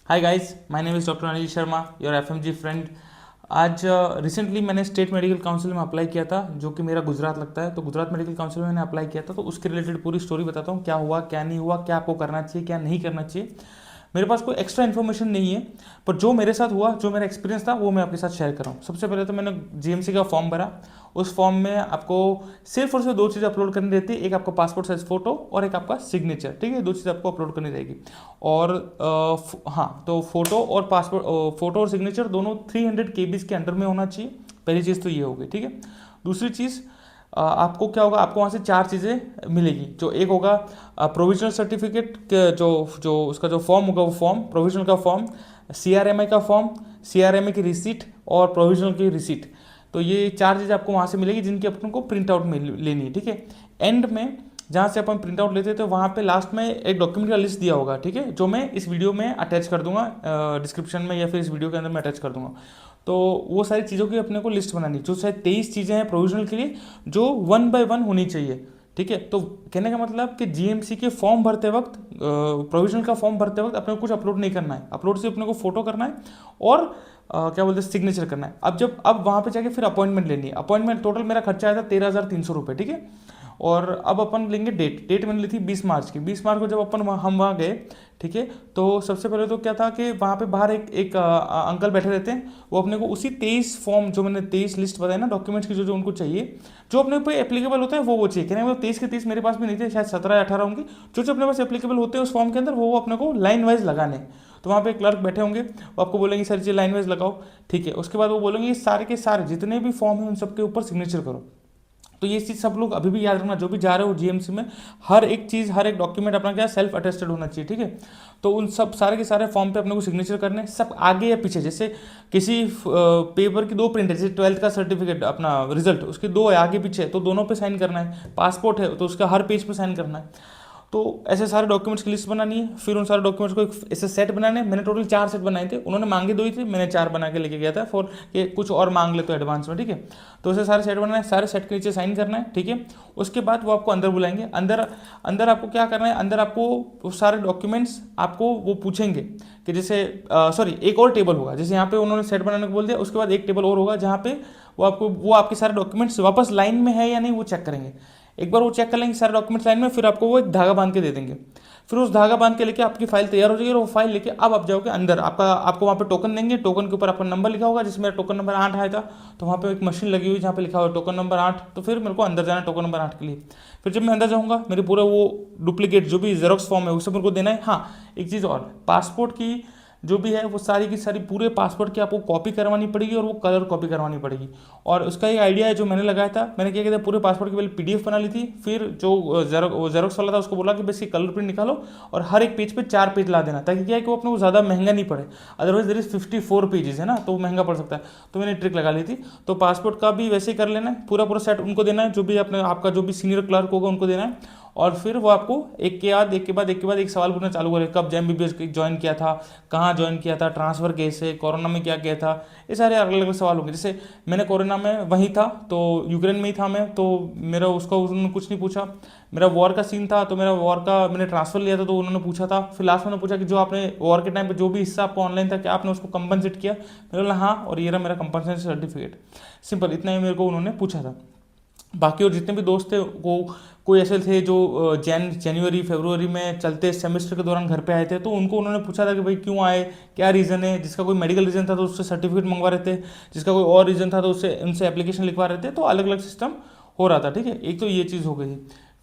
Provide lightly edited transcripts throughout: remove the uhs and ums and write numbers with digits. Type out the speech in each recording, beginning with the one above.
Hi guys, my name is doctor Anil Sharma, your FMG friend. आज recently मैंने state medical council में apply किया था, जो कि मेरा गुजरात लगता है। तो गुजरात मेडिकल काउंसिल में मैंने अप्लाई किया था, तो उसके रिलेटेड पूरी स्टोरी बताता हूँ, क्या हुआ क्या नहीं हुआ, क्या आपको करना चाहिए क्या नहीं करना चाहिए। मेरे पास कोई एक्स्ट्रा इन्फॉर्मेशन नहीं है, पर जो मेरे साथ हुआ, जो मेरा एक्सपीरियंस था, वो मैं आपके साथ शेयर कर रहा हूँ। सबसे पहले तो मैंने जीएमसी का फॉर्म भरा। उस फॉर्म में आपको सिर्फ और सिर्फ दो चीज़ अपलोड करनी रहती है, एक आपका पासपोर्ट साइज फोटो और एक आपका सिग्नेचर। ठीक है, दो चीज़ आपको अपलोड करनी रहेगी। और हाँ, तो फोटो और पासपोर्ट, फोटो और सिग्नेचर दोनों 300 केबीज के अंडर में होना चाहिए। पहली चीज़ तो ये होगी। ठीक है, दूसरी चीज़, आपको क्या होगा, आपको वहाँ से चार चीज़ें मिलेगी। जो एक होगा प्रोविजनल सर्टिफिकेट, जो जो उसका जो फॉर्म होगा, वो फॉर्म प्रोविजनल का फॉर्म, सीआरएमआई का फॉर्म, सीआरएमआई की रिसीट और प्रोविजनल की रिसीट। तो ये चार चीज़ें आपको वहाँ से मिलेगी, जिनकी अपन को प्रिंट आउट लेनी है। ठीक है, एंड में जहाँ से अपन प्रिंट आउट लेते हैं, तो वहाँ पे लास्ट में एक डॉक्यूमेंट का लिस्ट दिया होगा। ठीक है, जो मैं इस वीडियो में अटैच कर दूंगा डिस्क्रिप्शन में, या फिर इस वीडियो के अंदर मैं अटैच कर दूंगा। तो वो सारी चीज़ों की अपने को लिस्ट बनानी, जो शायद 23 चीज़ें हैं प्रोविजनल के लिए, जो 1 बाय 1 होनी चाहिए। ठीक है, तो कहने का मतलब कि जीएमसी के फॉर्म भरते वक्त, प्रोविजनल का फॉर्म भरते वक्त अपने को कुछ अपलोड नहीं करना है। अपलोड से अपने को फोटो करना है और क्या बोलते हैं, सिग्नेचर करना है। अब वहाँ पे जाके फिर अपॉइंटमेंट लेनी है। अपॉइंटमेंट टोटल मेरा खर्चा आया था 13,300 रुपये। ठीक है, और अब अपन लेंगे डेट मैंने ली थी 20 मार्च की। 20 मार्च को जब हम वहाँ गए, ठीक है, तो सबसे पहले तो क्या था कि वहाँ पे बाहर एक अंकल बैठे रहते हैं। वो अपने को उसी 23 फॉर्म, जो मैंने 23 लिस्ट बताई ना डॉक्यूमेंट्स की, जो जो उनको चाहिए, जो अपने पे एप्लीकेबल होता है, वो चाहिए। कहने वो 23 के 23 मेरे पास भी नहीं थे, शायद 17 या 18 होंगे। जो जो अपने पास एप्लीकेबल होते हैं उस फॉर्म के अंदर, वो अपने को लाइन वाइज लगाने। तो वहाँ पे क्लर्क बैठे होंगे, वो आपको बोलेंगे सर जी लाइन वाइज लगाओ। ठीक है, उसके बाद वो बोलेंगे सारे के सारे जितने भी फॉर्म हैं उन सबके ऊपर सिग्नेचर करो। तो ये चीज़ सब लोग अभी भी याद रखना, जो भी जा रहे हो जीएमसी में, हर एक चीज़, हर एक डॉक्यूमेंट अपना क्या सेल्फ अटेस्टेड होना चाहिए। ठीक है, तो उन सब सारे के सारे फॉर्म पे अपने को सिग्नेचर करने, सब आगे या पीछे। जैसे किसी पेपर की दो प्रिंट है, जैसे 12th का सर्टिफिकेट अपना रिजल्ट, उसके दो है आगे पीछे, तो दोनों पे साइन करना है। पासपोर्ट है तो उसका हर पेज पे साइन करना है। तो ऐसे सारे डॉक्यूमेंट्स की लिस्ट बनानी है। फिर उन सारे डॉक्यूमेंट्स को एक ऐसे सेट बनाने हैं। मैंने टोटल 4 सेट बनाए थे, उन्होंने मांगे 2 ही थे, मैंने 4 बना के लेके गया था, फॉर कि कुछ और मांग ले तो एडवांस में। ठीक है, तो ऐसे सारे सेट बनाए, सारे सेट के नीचे साइन करना है। ठीक है, उसके बाद वो आपको अंदर बुलाएंगे। अंदर अंदर आपको क्या करना है, अंदर आपको वो सारे डॉक्यूमेंट्स आपको वो पूछेंगे कि जैसे सॉरी, एक और टेबल होगा। जैसे यहाँ पे उन्होंने सेट बनाने को बोल दिया, उसके बाद एक टेबल और होगा, जहाँ पे वो आपके सारे डॉक्यूमेंट्स वापस लाइन में है या नहीं वो चेक करेंगे। एक बार वो चेक कर लेंगे सारे डॉक्यूमेंट्स लाइन में, फिर आपको वो एक धागा बांध के दे देंगे। फिर उस धागा बांध के लेके आपकी फाइल तैयार हो जाएगी, और वो फाइल लेके अब आप जाओगे अंदर। आपको वहाँ पे टोकन देंगे। टोकन के ऊपर आपका नंबर लिखा होगा। जैसे मेरा टोकन नंबर 8 आया था, तो वहाँ पे एक मशीन लगी हुई जहाँ पे लिखा हुआ टोकन नंबर 8। तो फिर मेरे को अंदर जाना है टोकन नंबर 8 के लिए। फिर जब मैं अंदर जाऊँगा, मेरे पूरा वो डुप्लीकेट जो भी जेरोक्स फॉर्म है वो सब मेरे को देना है। हाँ, एक चीज़ और, पासपोर्ट की जो भी है वो सारी की सारी पूरे पासपोर्ट की आपको कॉपी करवानी पड़ेगी, और वो कलर कॉपी करवानी पड़ेगी। और उसका एक आइडिया है जो मैंने लगाया था। मैंने क्या किया था, पूरे पासपोर्ट की पहले पीडीएफ बना ली थी। फिर जो जेरोक्स वाला था उसको बोला कि बस ये कलर प्रिंट निकालो, और हर एक पेज पे 4 पेज ला देना, ताकि क्या है कि वो अपने को ज़्यादा महंगा नहीं पड़े। अदरवाइज देर इज 54 पेजेस है ना, तो वो महंगा पड़ सकता है। तो मैंने ट्रिक लगा ली थी। तो पासपोर्ट का भी वैसे ही कर लेना है, पूरा पूरा सेट उनको देना है, जो भी अपने आपका जो भी सीनियर क्लर्क होगा उनको देना है। और फिर वो आपको एक के बाद एक सवाल पूछना चालू करें। कब एमबीबीएस ज्वाइन किया था, कहाँ ज्वाइन किया था, ट्रांसफ़र कैसे, कोरोना में क्या किया था, ये सारे अलग अलग सवाल होंगे। जैसे मैंने कोरोना में वहीं था, तो यूक्रेन में ही था मैं, तो मेरा उसका उन्होंने कुछ नहीं पूछा। मेरा वॉर का सीन था, तो मेरा वॉर का मैंने ट्रांसफ़र लिया था, तो उन्होंने पूछा था। फिर लास्ट में उन्होंने पूछा कि जो आपने वॉर के टाइम पे जो भी हिस्सा आपको ऑनलाइन था, क्या आपने उसको कंपनसेट किया। मैंने बोला हाँ, और ये रहा मेरा कंपनसेशन सर्टिफिकेट। सिंपल इतना ही मेरे को उन्होंने पूछा था। बाकी और जितने भी दोस्त थे, वो कोई ऐसे थे जो जनवरी फरवरी में चलते सेमेस्टर के दौरान घर पे आए थे, तो उनको उन्होंने पूछा था कि भाई क्यों आए, क्या रीज़न है। जिसका कोई मेडिकल रीज़न था तो उससे सर्टिफिकेट मंगवा रहे थे, जिसका कोई और रीज़न था तो उससे उनसे एप्लीकेशन लिखवा रहे थे। तो अलग अलग सिस्टम हो रहा था। ठीक है, एक तो ये चीज़ हो गई।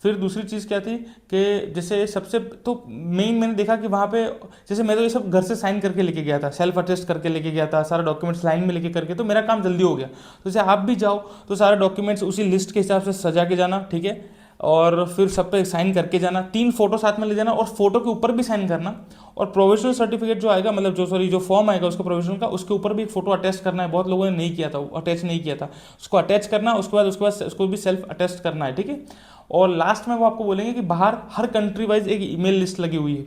फिर दूसरी चीज़ क्या थी कि जैसे सबसे तो मेन मैंने देखा कि वहाँ पे, जैसे मैं तो ये सब घर से साइन करके लेके गया था, सेल्फ अटेस्ट करके लेके गया था, सारा डॉक्यूमेंट्स लाइन में लेके करके, तो मेरा काम जल्दी हो गया। तो जैसे आप भी जाओ तो सारे डॉक्यूमेंट्स उसी लिस्ट के हिसाब से सजा के जाना। ठीक है, और फिर सब पे साइन करके जाना। 3 फोटो साथ में ले जाना, और फोटो के ऊपर भी साइन करना। और प्रोविजनल सर्टिफिकेट जो आएगा, मतलब जो फॉर्म आएगा उसका प्रोविजनल का, उसके ऊपर भी एक फोटो अटैच करना है। बहुत लोगों ने नहीं किया था, अटैच नहीं किया था, उसको अटैच करना। उसके बाद उसको भी सेल्फ अटेस्ट करना है। ठीक है, और लास्ट में वो आपको बोलेंगे कि बाहर हर कंट्री वाइज एक ईमेल लिस्ट लगी हुई है।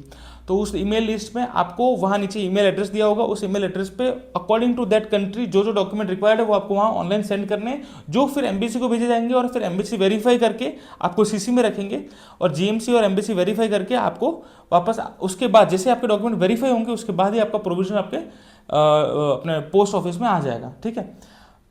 तो उस ईमेल लिस्ट में आपको वहाँ नीचे ईमेल एड्रेस दिया होगा, उस ईमेल एड्रेस पे अकॉर्डिंग टू दैट कंट्री जो जो डॉक्यूमेंट रिक्वायर्ड है वो आपको वहाँ ऑनलाइन सेंड करने हैं, जो फिर एम्बेसी को भेजे जाएंगे और फिर एम्बेसी वेरीफाई करके आपको सीसी में रखेंगे और जीएमसी और एम्बेसी वेरीफाई करके आपको वापस, उसके बाद जैसे आपके डॉक्यूमेंट वेरीफाई होंगे उसके बाद ही आपका प्रोविजन आपके अपने पोस्ट ऑफिस में आ जाएगा, ठीक है।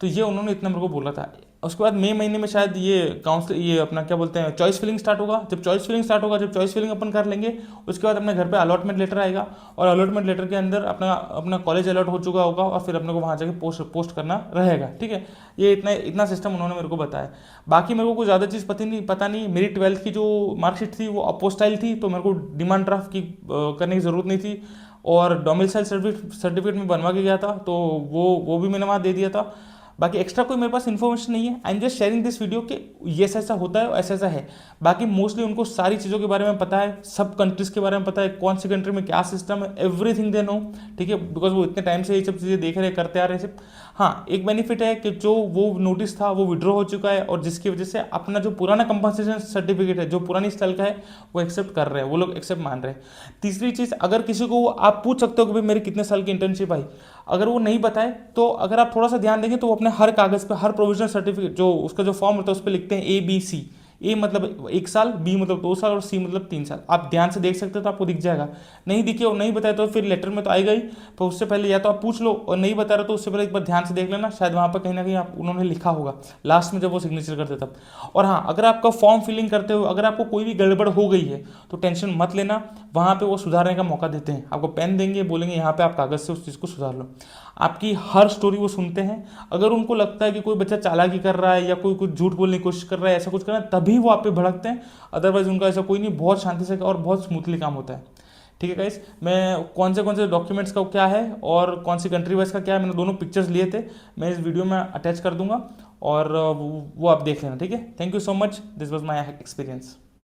तो ये उन्होंने इतना मेरे को बोला था। उसके बाद मई महीने में शायद ये अपना क्या बोलते हैं चॉइस फिलिंग स्टार्ट होगा। जब चॉइस फिलिंग अपन कर लेंगे उसके बाद अपने घर पे अलॉटमेंट लेटर आएगा और अलॉटमेंट लेटर के अंदर अपना कॉलेज अलॉट हो चुका होगा और फिर अपने को वहाँ जाके पोस्ट करना रहेगा, ठीक है। ये इतना सिस्टम उन्होंने मेरे को बताया। बाकी मेरे को कोई ज़्यादा चीज़ पता नहीं। मेरी 12th की जो मार्कशीट थी वो अपोस्टाइल थी, तो मेरे को डिमांड ड्राफ्ट की करने की ज़रूरत नहीं थी और डोमिसाइल सर्टिफिकेट में बनवा के गया था, तो वो भी मैंने वहाँ दे दिया था। बाकी एक्स्ट्रा कोई मेरे पास इन्फॉर्मेशन नहीं है। I am just sharing this video कि ये ऐसा होता है, ऐसा है। बाकी मोस्टली उनको सारी चीज़ों के बारे में पता है, सब कंट्रीज़ के बारे में पता है, कौन सी कंट्री में क्या सिस्टम है, एवरीथिंग दे नो, ठीक है, बिकॉज वो इतने टाइम से ये सब चीज़ें देख रहे करते आ रहे सब। हाँ, एक बेनिफिट है कि जो वो नोटिस था वो विड्रॉ हो चुका है और जिसकी वजह से अपना जो पुराना कंपनसेशन सर्टिफिकेट है जो पुरानी स्टाइल का है वो एक्सेप्ट कर रहे हैं, वो लोग एक्सेप्ट मान रहे हैं। तीसरी चीज़, अगर किसी को आप पूछ सकते हो कि भाई मेरे कितने साल की इंटर्नशिप आई, अगर वो नहीं बताए तो अगर आप थोड़ा सा ध्यान देंगे तो वो अपने हर कागज़ पे हर प्रोविजनल सर्टिफिकेट जो उसका जो फॉर्म होता है उस पर लिखते हैं ABC। ए मतलब 1 साल, बी मतलब 2 साल और सी मतलब 3 साल। आप ध्यान से देख सकते हो तो आपको दिख जाएगा। नहीं दिखे और नहीं बताया तो फिर लेटर में तो आएगा ही, तो उससे पहले या तो आप पूछ लो और नहीं बता रहे तो उससे पहले एक बार ध्यान से देख लेना, शायद वहाँ पर कहीं ना कहीं उन्होंने लिखा होगा लास्ट में जब वो सिग्नेचर करते तब। और हाँ, अगर आपका फॉर्म फिलिंग करते हो अगर आपको कोई भी गड़बड़ हो गई है तो टेंशन मत लेना, वहाँ पर वो सुधारने का मौका देते हैं। आपको पेन देंगे, बोलेंगे यहाँ पर आप कागज़ से उस चीज़ को सुधार लो। आपकी हर स्टोरी वो सुनते हैं। अगर उनको लगता है कि कोई बच्चा चालाकी कर रहा है या कोई कुछ झूठ बोलने की कोशिश कर रहा है, ऐसा कुछ कर रहा है, तभी वो आप पे भड़कते हैं। अदरवाइज उनका ऐसा कोई नहीं, बहुत शांति से और बहुत स्मूथली काम होता है, ठीक है गाइस। मैं कौन से डॉक्यूमेंट्स का क्या है और कौन सी कंट्री वाइज का क्या है, मैंने दोनों पिक्चर्स लिए थे, मैं इस वीडियो में अटैच कर दूंगा और वो आप देख लेना, ठीक है। Thank you so much, this was my experience.